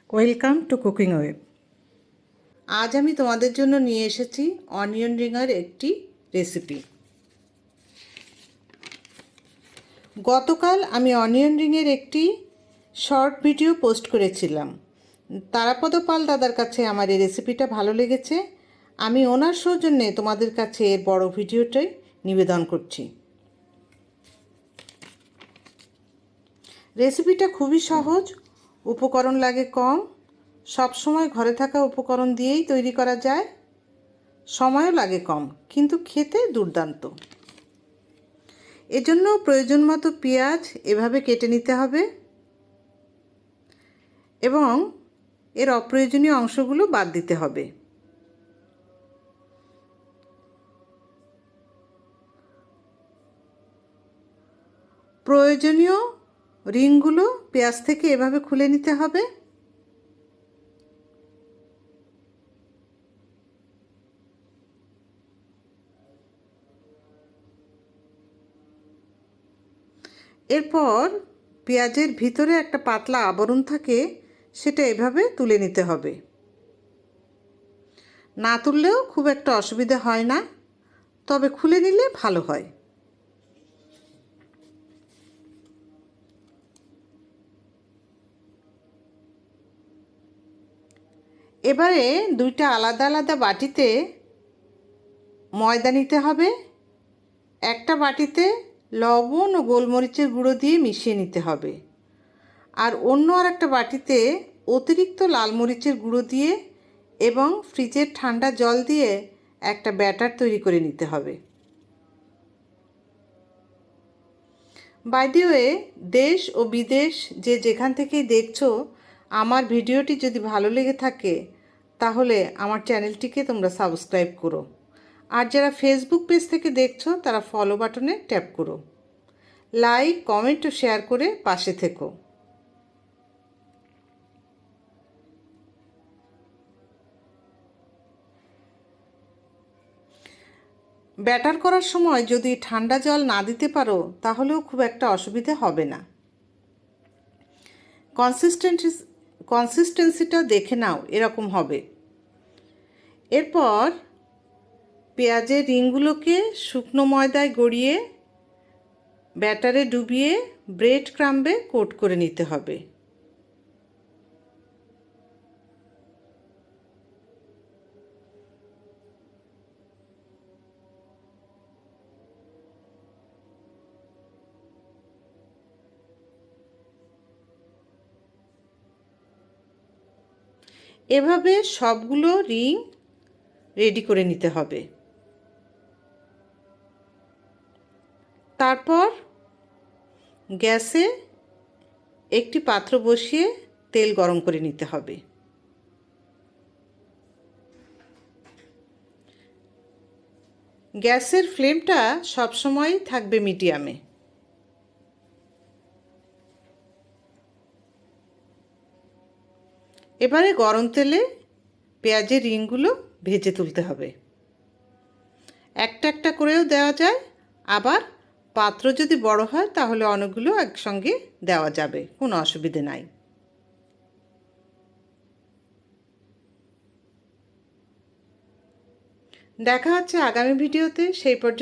Welcome to cooking web. আজ আমি তোমাদের জন্য নিয়ে এসেছি অনিয়ন রিংয়ের একটি রেসিপি। গতকাল আমি অনিয়ন রিংয়ের একটি শর্ট ভিডিও পোস্ট করেছিলাম। তারাপদ পাল দাদার কাছে আমার এই রেসিপিটা ভালো লেগেছে। আমি ওনার সৌজন্যে তোমাদের কাছে এর বড় ভিডিওটাই নিবেদন করছি। রেসিপিটা খুবই সহজ, উপকরণ লাগে কম, সব সময় ঘরে থাকা উপকরণ দিয়েই তৈরি করা যায়, সময়ও লাগে কম, কিন্তু খেতে দুর্দান্ত। এজন্য প্রয়োজন মতো পেঁয়াজ এভাবে কেটে নিতে হবে এবং এর অপ্রয়োজনীয় অংশগুলো বাদ দিতে হবে। প্রয়োজনীয় রিংগুলো পেঁয়াজ থেকে এভাবে খুলে নিতে হবে। এরপর পেঁয়াজের ভিতরে একটা পাতলা আবরণ থাকে, সেটা এভাবে তুলে নিতে হবে। না তুললেও খুব একটা অসুবিধা হয় না, তবে খুলে নিলে ভালো হয়। এবারে দুইটা আলাদা আলাদা বাটিতে ময়দা নিতে হবে। একটা বাটিতে লবণ ও গোলমরিচের গুঁড়ো দিয়ে মিশিয়ে নিতে হবে, আর অন্য আর একটা বাটিতে অতিরিক্ত লাল মরিচের গুঁড়ো দিয়ে এবং ফ্রিজের ঠান্ডা জল দিয়ে একটা ব্যাটার তৈরি করে নিতে হবে। বাই দ্য ওয়ে, দেশ ও বিদেশ যে যেখান থেকেই দেখছো, আমার ভিডিওটি যদি ভালো লেগে থাকে তাহলে আমার চ্যানেলটিকে তোমরা সাবস্ক্রাইব করো, আর যারা ফেসবুক পেজ থেকে দেখছো তারা ফলো বাটনে ট্যাপ করো। লাইক, কমেন্ট ও শেয়ার করে পাশে থেকো। ব্যাটার করার সময় যদি ঠান্ডা জল না দিতে পারো তাহলেও খুব একটা অসুবিধে হবে না। কনসিস্টেন্সিটা দেখে নাও, এরকম হবে। এরপর পেঁয়াজের রিংগুলোকে শুকনো ময়দায় গড়িয়ে ব্যাটারে ডুবিয়ে ব্রেড ক্রাম্বে কোট করে নিতে হবে। এভাবে সবগুলো রিং রেডি করে নিতে হবে। তারপর গ্যাসে একটি পাত্র বসিয়ে তেল গরম করে নিতে হবে। গ্যাসের ফ্লেমটা সবসময় থাকবে মিডিয়ামে। এবারে গরম তেলে পেঁয়াজের রিংগুলো ভেজে তুলতে হবে। একটা একটা করেও দেওয়া যায়, আবার পাত্র যদি বড় হয় তাহলে অনেকগুলো একসঙ্গে দেওয়া যাবে, কোনো অসুবিধে নাই। দেখা হচ্ছে আগামী ভিডিওতে, সেই পর্যন্ত